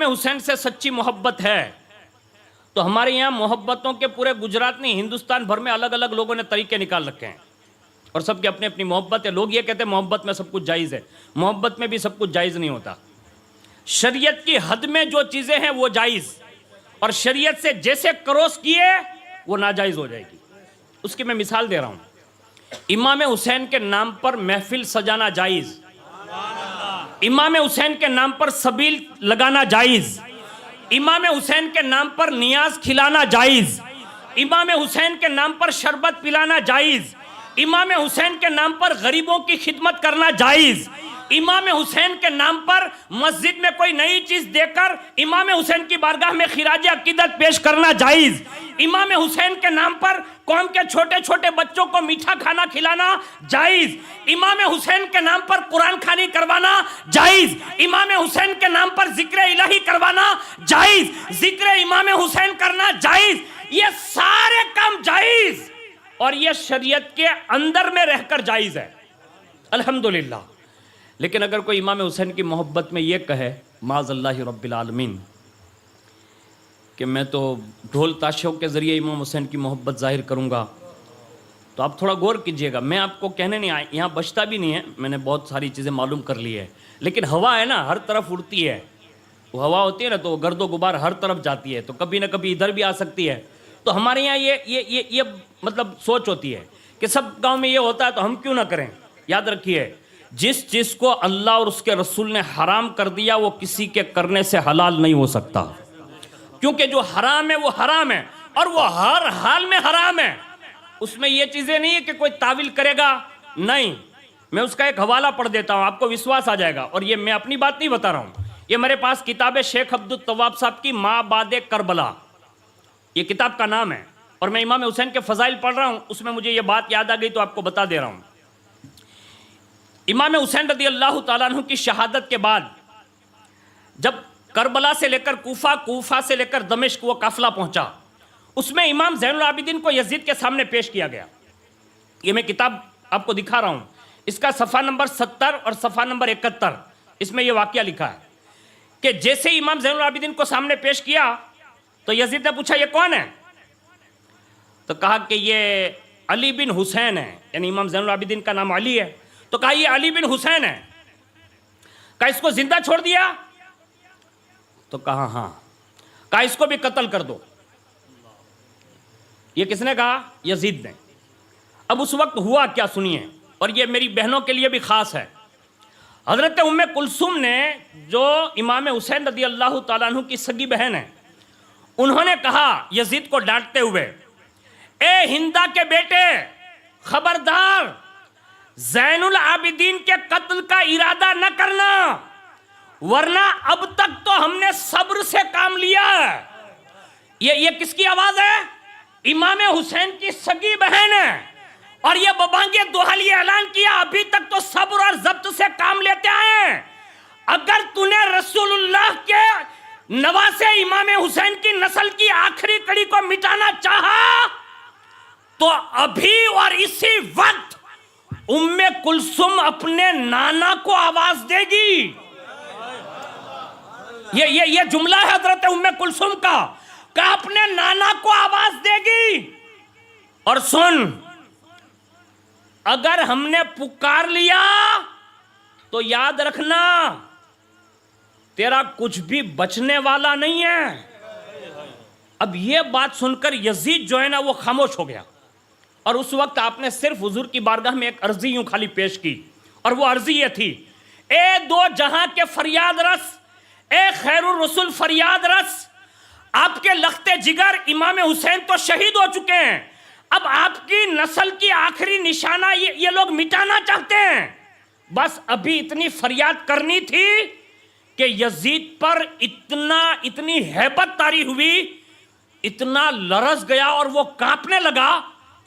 میں حسین سے سچی محبت ہے تو ہمارے یہاں محبتوں کے پورے گجرات نہیں ہندوستان بھر میں الگ الگ لوگوں نے طریقے نکال رکھے ہیں اور سب کی اپنی اپنی محبت ہے. لوگ یہ کہتے ہیں محبت میں سب کچھ جائز ہے. محبت میں بھی سب کچھ جائز نہیں ہوتا. شریعت کی حد میں جو چیزیں ہیں وہ جائز اور شریعت سے جیسے کروس کیے وہ ناجائز ہو جائے گی. اس کی میں مثال دے رہا ہوں. امام حسین کے نام پر محفل سجانا جائز, امام حسین کے نام پر سبیل لگانا جائز, امام حسین کے نام پر نیاز کھلانا جائز, امام حسین کے نام پر شربت پلانا جائز, امام حسین کے نام پر غریبوں کی خدمت کرنا جائز, امام حسین کے نام پر مسجد میں کوئی نئی چیز دے کر امام حسین کی بارگاہ میں خراج عقیدت پیش کرنا جائز, امام حسین کے نام پر قوم کے چھوٹے چھوٹے بچوں کو میٹھا کھانا کھلانا جائز, امام حسین کے نام پر قرآن خوانی کروانا جائز, امام حسین کے نام پر ذکر الہی کروانا جائز, ذکر امام حسین کرنا جائز. یہ سارے کام جائز اور یہ شریعت کے اندر میں رہ کر جائز ہے الحمدللہ. لیکن اگر کوئی امام حسین کی محبت میں یہ کہے معاذ اللہ رب العالمین کہ میں تو ڈھول تاشیوں کے ذریعے امام حسین کی محبت ظاہر کروں گا, تو آپ تھوڑا غور کیجئے گا. میں آپ کو کہنے نہیں آیا, یہاں بچتا بھی نہیں ہے, میں نے بہت ساری چیزیں معلوم کر لی ہے, لیکن ہوا ہے نا ہر طرف اڑتی ہے, وہ ہوا ہوتی ہے نا تو گرد و غبار ہر طرف جاتی ہے, تو کبھی نہ کبھی ادھر بھی آ سکتی ہے. تو ہمارے یہاں یہ مطلب سوچ ہوتی ہے کہ سب گاؤں میں یہ ہوتا ہے تو ہم کیوں نہ کریں. یاد رکھیے, جس چیز کو اللہ اور اس کے رسول نے حرام کر دیا وہ کسی کے کرنے سے حلال نہیں ہو سکتا, کیونکہ جو حرام ہے وہ حرام ہے اور وہ ہر حال میں حرام ہے. اس میں یہ چیزیں نہیں ہے کہ کوئی تعویل کرے گا, نہیں. میں اس کا ایک حوالہ پڑھ دیتا ہوں, آپ کو وشواس آ جائے گا. اور یہ میں اپنی بات نہیں بتا رہا ہوں, یہ میرے پاس کتاب ہے شیخ عبدالتواب صاحب کی مابعد کربلا, یہ کتاب کا نام ہے, اور میں امام حسین کے فضائل پڑھ رہا ہوں. اس میں مجھے یہ بات یاد آ گئی تو آپ کو بتا دے رہا ہوں. امام حسین رضی اللہ تعالیٰ عنہ کی شہادت کے بعد جب کربلا سے لے کر کوفہ, کوفہ سے لے کر دمشق وہ قافلہ پہنچا, اس میں امام زین العابدین کو یزید کے سامنے پیش کیا گیا. یہ میں کتاب آپ کو دکھا رہا ہوں, اس کا صفحہ نمبر 70 اور صفحہ نمبر 71, اس میں یہ واقعہ لکھا ہے کہ جیسے امام زین العابدین کو سامنے پیش کیا تو یزید نے پوچھا یہ کون ہے, تو کہا کہ یہ علی بن حسین ہے, یعنی امام زین العابدین کا نام علی ہے. تو کہا یہ علی بن حسین ہے. کہا اس کو زندہ چھوڑ دیا, تو کہا ہاں. کہا اس کو بھی قتل کر دو. یہ کس نے کہا؟ یزید نے. اب اس وقت ہوا کیا سنیے, اور یہ میری بہنوں کے لیے بھی خاص ہے. حضرت ام کلثوم نے جو امام حسین رضی اللہ تعالیٰ عنہ کی سگی بہن ہے, انہوں نے کہا یزید کو ڈانٹتے ہوئے, اے ہندا کے بیٹے خبردار, زین العابدین کے قتل کا ارادہ نہ کرنا, ورنہ اب تک تو ہم نے صبر سے کام لیا. یہ کس کی آواز ہے؟ امام حسین کی سگی بہن ہے, اور یہ ببانگے دوحل یہ اعلان کیا ابھی تک تو صبر اور ضبط سے کام لیتے ہیں. اگر تو نے رسول اللہ کے نواسے امام حسین کی نسل کی آخری کڑی کو مٹانا چاہا تو ابھی اور اسی وقت ام کلثوم اپنے نانا کو آواز دے گی. یہ جملہ ہے حضرت ام کلثوم کا, کہ اپنے نانا کو آواز دے گی. اور سن, اگر ہم نے پکار لیا تو یاد رکھنا تیرا کچھ بھی بچنے والا نہیں ہے. اب یہ بات سن کر یزید جو ہے نا وہ خاموش ہو گیا, اور اس وقت آپ نے صرف حضور کی بارگاہ میں ایک عرضی یوں خالی پیش کی, اور وہ عرضی یہ تھی, اے دو جہاں کے فریاد رس, اے خیر الرسول فریاد رس, آپ کے لخت جگر امام حسین تو شہید ہو چکے ہیں, اب آپ کی نسل کی آخری نشانہ یہ لوگ مٹانا چاہتے ہیں. بس ابھی اتنی فریاد کرنی تھی کہ یزید پر اتنی ہیبت طاری ہوئی, اتنا لرز گیا اور وہ کانپنے لگا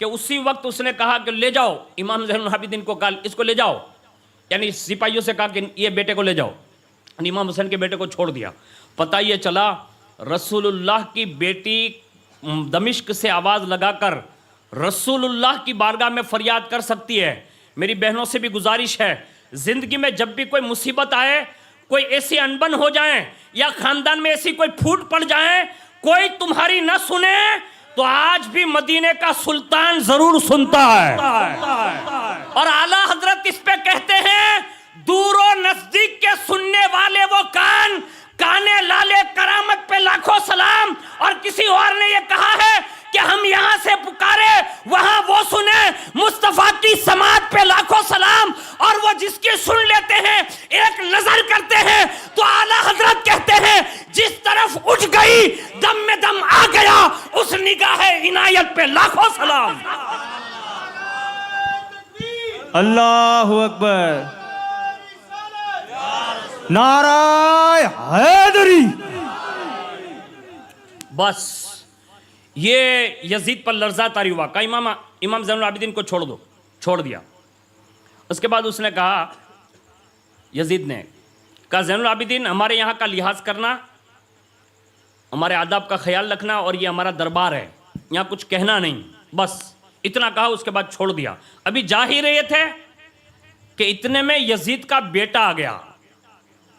کہ اسی وقت اس نے کہا کہ لے جاؤ امام زین العابدین کو, کال اس کو لے جاؤ, یعنی سپاہیوں سے کہا کہ یہ بیٹے کو لے جاؤ. امام حسین کے بیٹے کو چھوڑ دیا. پتہ یہ چلا رسول اللہ کی بیٹی دمشق سے آواز لگا کر رسول اللہ کی بارگاہ میں فریاد کر سکتی ہے. میری بہنوں سے بھی گزارش ہے, زندگی میں جب بھی کوئی مصیبت آئے کوئی ایسی انبن ہو جائیں یا خاندان میں ایسی کوئی پھوٹ پڑ جائیں, کوئی تمہاری نہ سنے تو آج بھی مدینے کا سلطان ضرور سنتا ہے. اور اعلیٰ حضرت اس پہ کہتے ہیں دور و نزدیک کے سننے والے وہ کان, کانے لالے کرامت پہ لاکھوں سلام. اور کسی اور نے یہ کہا ہے کہ ہم یہاں سے پکارے وہاں وہ سنے, مصطفیٰ کی سماعت پہ لاکھوں سلام. اور وہ جس کی سن لیتے ہیں ایک نظر کرتے ہیں تو اعلیٰ حضرت کہتے ہیں جس طرف اٹھ گئی دم میں دم آ گیا, اس نگاہ عنایت پہ لاکھوں سلام. اللہ اکبر, نعرہ حیدری. بس یہ یزید پر لرزہ طاری ہوا, کہا امام زین العابدین کو چھوڑ دو, چھوڑ دیا. اس کے بعد اس نے کہا, یزید نے کہا زین العابدین ہمارے یہاں کا لحاظ کرنا, ہمارے آداب کا خیال رکھنا, اور یہ ہمارا دربار ہے, یہاں کچھ کہنا نہیں, بس اتنا کہا. اس کے بعد چھوڑ دیا. ابھی جا ہی رہے تھے کہ اتنے میں یزید کا بیٹا آ گیا.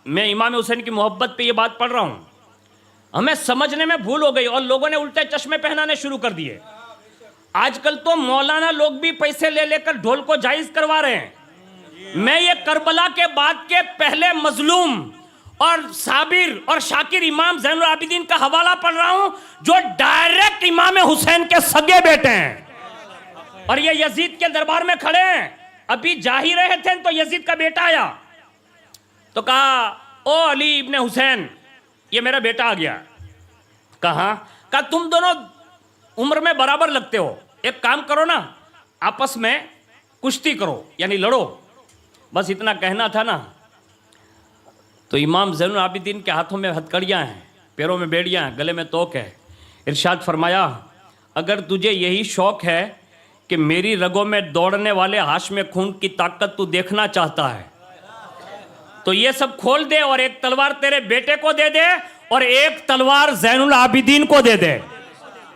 میں امام حسین کی محبت پہ یہ بات پڑھ رہا ہوں, ہمیں سمجھنے میں بھول ہو گئی اور لوگوں نے الٹے چشمے پہنانے شروع کر دیے. آج کل تو مولانا لوگ بھی پیسے لے لے کر ڈھول کو جائز کروا رہے ہیں. میں یہ کربلا کے بعد کے پہلے مظلوم اور صابر اور شاکر امام زین العابدین کا حوالہ پڑھ رہا ہوں جو ڈائریکٹ امام حسین کے سگے بیٹے ہیں, اور یہ یزید کے دربار میں کھڑے ہیں. ابھی جا ہی رہے تھے تو یزید کا بیٹا آیا تو کہا او علی ابن حسین, یہ میرا بیٹا آ گیا. کہا تم دونوں عمر میں برابر لگتے ہو, ایک کام کرو نا, آپس میں کشتی کرو, یعنی لڑو. بس اتنا کہنا تھا نا. تو امام زین العابدین کے ہاتھوں میں ہتھکڑیاں ہیں, پیروں میں بیڑیاں ہیں, گلے میں توک ہے. ارشاد فرمایا اگر تجھے یہی شوق ہے کہ میری رگوں میں دوڑنے والے ہاشم خون کی طاقت تو دیکھنا چاہتا ہے تو یہ سب کھول دے اور ایک تلوار تیرے بیٹے کو دے دے اور ایک تلوار زین العابدین کو دے دے.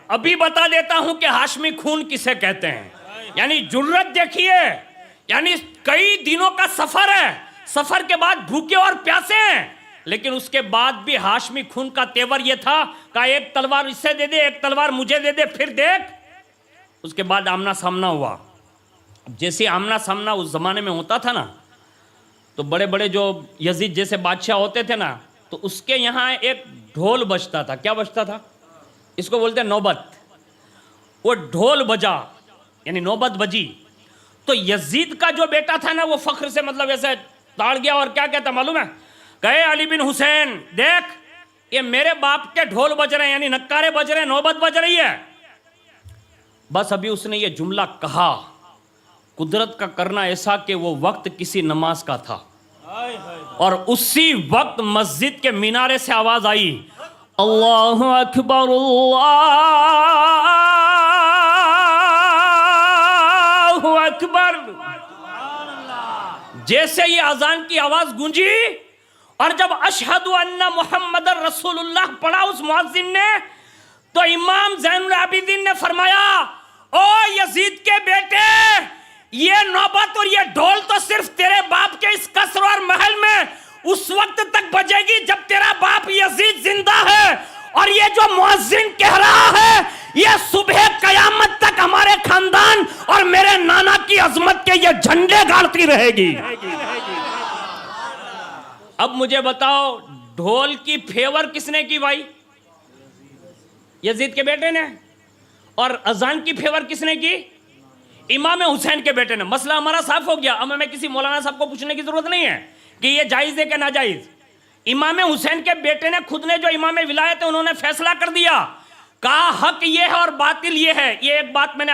ابھی بتا دیتا ہوں کہ ہاشمی خون کسے کہتے ہیں. یعنی جرت دیکھیے, یعنی کئی دنوں کا سفر ہے, سفر کے بعد بھوکے اور پیاسے ہیں, لیکن اس کے بعد بھی ہاشمی خون کا تیور یہ تھا کہ ایک تلوار اسے دے دے, ایک تلوار مجھے دے دے, پھر دیکھ. اس کے بعد آمنا سامنا ہوا. جیسے آمنا سامنا اس زمانے میں ہوتا تھا نا, تو بڑے بڑے جو یزید جیسے بادشاہ ہوتے تھے نا, تو اس کے یہاں ایک ڈھول بجتا تھا. کیا بجتا تھا؟ اس کو بولتے ہیں نوبت. وہ ڈھول بجا یعنی نوبت بجی, تو یزید کا جو بیٹا تھا نا وہ فخر سے مطلب ایسے تاڑ گیا اور کیا کہتا معلوم ہے, کہے علی بن حسین دیکھ یہ میرے باپ کے ڈھول بج رہے ہیں, یعنی نکارے بج رہے ہیں, نوبت بج رہی ہے. بس ابھی اس نے یہ جملہ کہا, قدرت کا کرنا ایسا کہ وہ وقت کسی نماز کا تھا, اور اسی وقت مسجد کے مینارے سے آواز آئی اللہ اکبر اللہ اکبر. جیسے یہ اذان کی آواز گونجی اور جب اشہد ان محمد رسول اللہ پڑھا اس مؤذن نے, تو امام زین العابدین نے فرمایا او یزید کے بیٹے, یہ نوبت اور یہ ڈھول تو صرف تیرے باپ کے اس قصر اور محل میں اس وقت تک بجے گی جب تیرا باپ یزید زندہ ہے, اور یہ جو مؤذن کہہ رہا ہے یہ صبح قیامت تک ہمارے خاندان اور میرے نانا کی عظمت کے یہ جھنڈے گاڑتی رہے گی. اب مجھے بتاؤ ڈھول کی فیور کس نے کی بھائی؟ یزید کے بیٹے نے. اور اذان کی فیور کس نے کی؟ امام حسین کے بیٹے نے. مسئلہ ہمارا صاف ہو گیا. اب ہمیں کسی مولانا صاحب کو پوچھنے کی ضرورت نہیں ہے کہ یہ جائز ہے کہ ناجائز. امام حسین کے بیٹے نے خود نے جو امام ولایت ہے انہوں نے فیصلہ کر دیا, کہا حق یہ ہے اور باطل یہ ہے. یہ ایک بات میں نے